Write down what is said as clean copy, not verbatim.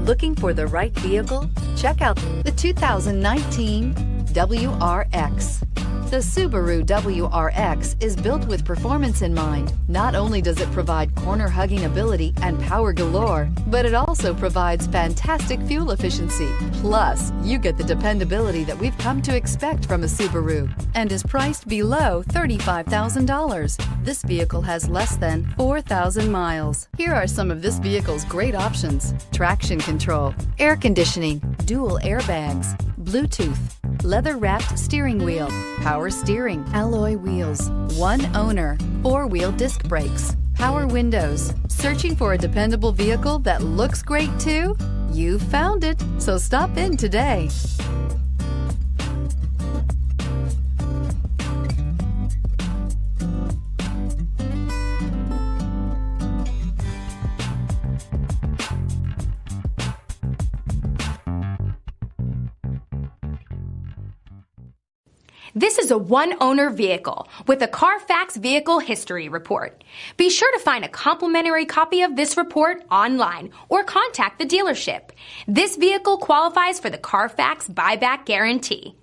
Looking for the right vehicle? Check out the 2019 WRX. The Subaru WRX is built with performance in mind. Not only does it provide corner-hugging ability and power galore, but it also provides fantastic fuel efficiency. Plus, you get the dependability that we've come to expect from a Subaru and is priced below $35,000. This vehicle has less than 4,000 miles. Here are some of this vehicle's great options: traction control, air conditioning, dual airbags, Bluetooth, leather-wrapped steering wheel, power steering, alloy wheels, one owner, four-wheel disc brakes, power windows. Searching for a dependable vehicle that looks great too? You found it, so stop in today. This is a one-owner vehicle with a CARFAX Vehicle History Report. Be sure to find a complimentary copy of this report online or contact the dealership. This vehicle qualifies for the CARFAX Buyback Guarantee.